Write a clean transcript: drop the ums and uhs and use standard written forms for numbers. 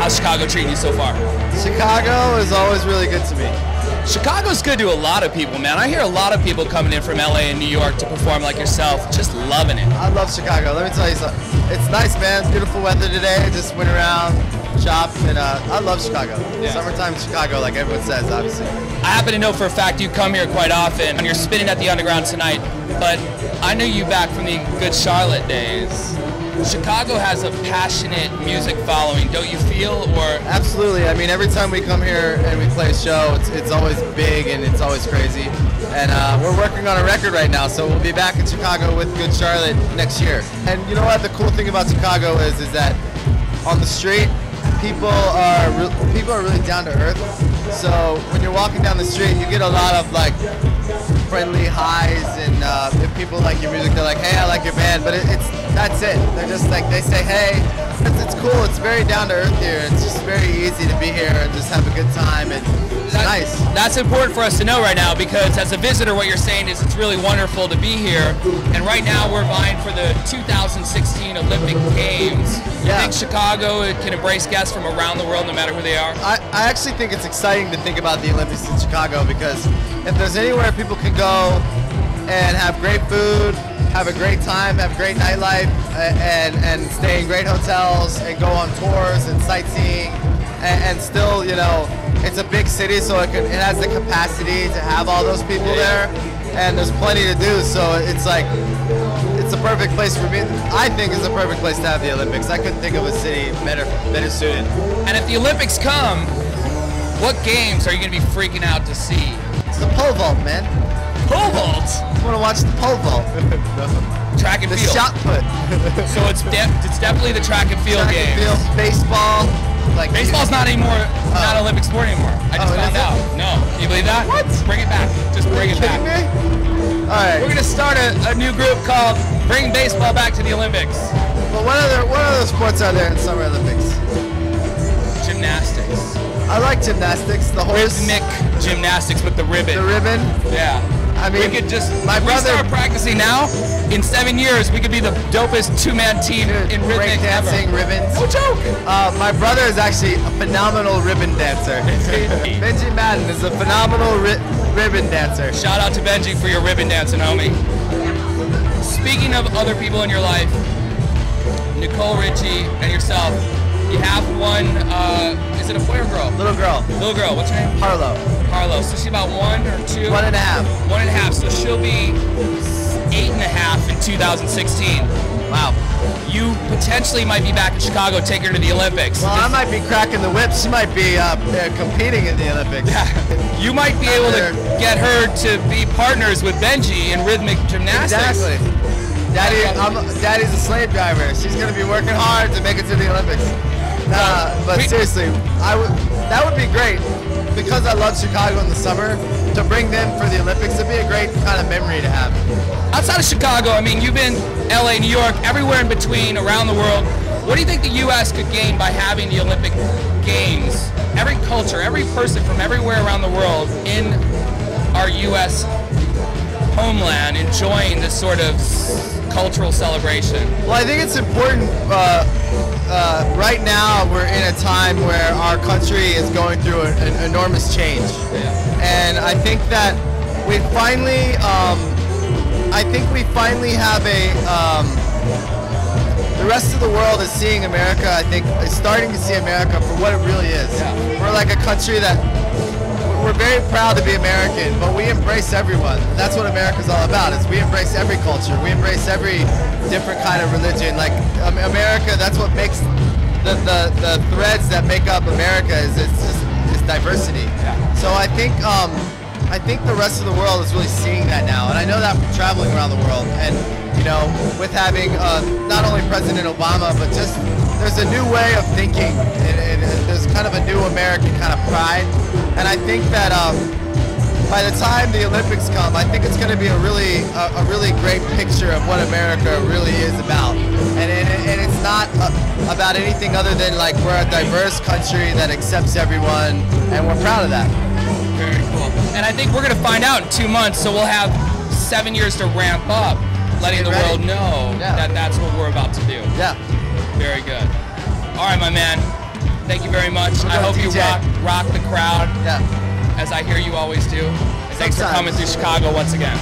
How's Chicago treating you so far? Chicago is always really good to me. Chicago's good to a lot of people, man. I hear a lot of people coming in from LA and New York to perform like yourself, just loving it. I love Chicago. Let me tell you something. It's nice, man. It's beautiful weather today. Just went around, shopped, and I love Chicago. Yeah. Summertime in Chicago, like everyone says, obviously. I happen to know for a fact you come here quite often, and you're spinning at the Underground tonight, but I knew you back from the Good Charlotte days. Chicago has a passionate music following, don't you feel? Or Absolutely. I mean, every time we come here and we play a show, it's always big and it's always crazy. And we're working on a record right now, so we'll be back in Chicago with Good Charlotte next year. And you know what? The cool thing about Chicago is that on the street, people are really down to earth. So when you're walking down the street, you get a lot of like friendly highs, and if people like your music, they're like, "Hey, I like your band," but that's it. They're just like, they say, "Hey." It's cool. It's very down to earth here. It's just very easy to be here and just have a good time, and it's nice. That's important for us to know right now, because as a visitor, what you're saying is it's really wonderful to be here. And right now we're vying for the 2016 Olympic Games. You think Chicago can embrace guests from around the world no matter who they are? I actually think it's exciting to think about the Olympics in Chicago, because if there's anywhere people can go and have great food, have a great time, have great nightlife, and stay in great hotels and go on tours and sightseeing, and still, you know, it's a big city, so it has the capacity to have all those people there, and there's plenty to do. So it's like, it's a perfect place for me. I think it's a perfect place to have the Olympics. I couldn't think of a city better suited. And if the Olympics come, what games are you going to be freaking out to see? It's the pole vault, man. Pole vault? I want to watch the pole vault. Track and the field. The shot put. So it's definitely the track and field games. Track and field, baseball. Like baseball's not anymore, not Olympic sport anymore. I just found out. No, can you believe that? What? Bring it back. Just bring it back. Me? All right. We're gonna start a new group called Bring Baseball Back to the Olympics. Well, what other sports are there in Summer Olympics? Gymnastics. I like gymnastics. The horse. Rhythmic gymnastics with the ribbon. The ribbon. Yeah. I mean, we could just, we start practicing now, in 7 years, we could be the dopest two-man team in rhythmic dancing, ever. Ribbons. No joke. My brother is actually a phenomenal ribbon dancer. Benji Madden is a phenomenal ribbon dancer. Shout out to Benji for your ribbon dancing, homie. Speaking of other people in your life, Nicole Richie and yourself, you have one, is it a boy or girl? Little girl. Little girl, what's her name? Harlow. Harlow. So she's about 1 or 2? 1.5. 1.5. So she'll be 8.5 in 2016. Wow. You potentially might be back in Chicago taking her to the Olympics. Well, I might be cracking the whip. She might be competing in the Olympics. Yeah. You might be able to get her to be partners with Benji in rhythmic gymnastics. Exactly. Daddy's a slave driver. She's going to be working hard to make it to the Olympics. But seriously, that would be great. Because I love Chicago in the summer, to bring them for the Olympics, it'd be a great kind of memory to have. Outside of Chicago, I mean, you've been LA, New York, everywhere in between, around the world. What do you think the U.S. could gain by having the Olympic Games? Every culture, every person from everywhere around the world in our U.S. homeland enjoying this sort of cultural celebration. Well, I think it's important. Right now, we're in a time where our country is going through an enormous change, and I think that we finally, have the rest of the world is seeing America. I think is starting to see America for what it really is. We're like a country that we're very proud to be American, but we embrace everyone. That's what America's all about. Is we embrace every culture. We embrace every different kind of religion. Like America, that's what makes the threads that make up America is diversity. So I think the rest of the world is really seeing that now, and I know that from traveling around the world, and you know, with having not only President Obama, but just there's a new way of thinking, and there's kind of a new American kind of pride, and I think that by the time the Olympics come, I think it's going to be a really great picture of what America really is about, and it's not about anything other than like we're a diverse country that accepts everyone, and we're proud of that. Very cool. And I think we're going to find out in 2 months, so we'll have 7 years to ramp up, letting the world know that that's what we're about to do. Yeah. Very good. All right, my man. Thank you very much. I hope you rock the crowd, as I hear you always do. And thanks for coming through Chicago once again.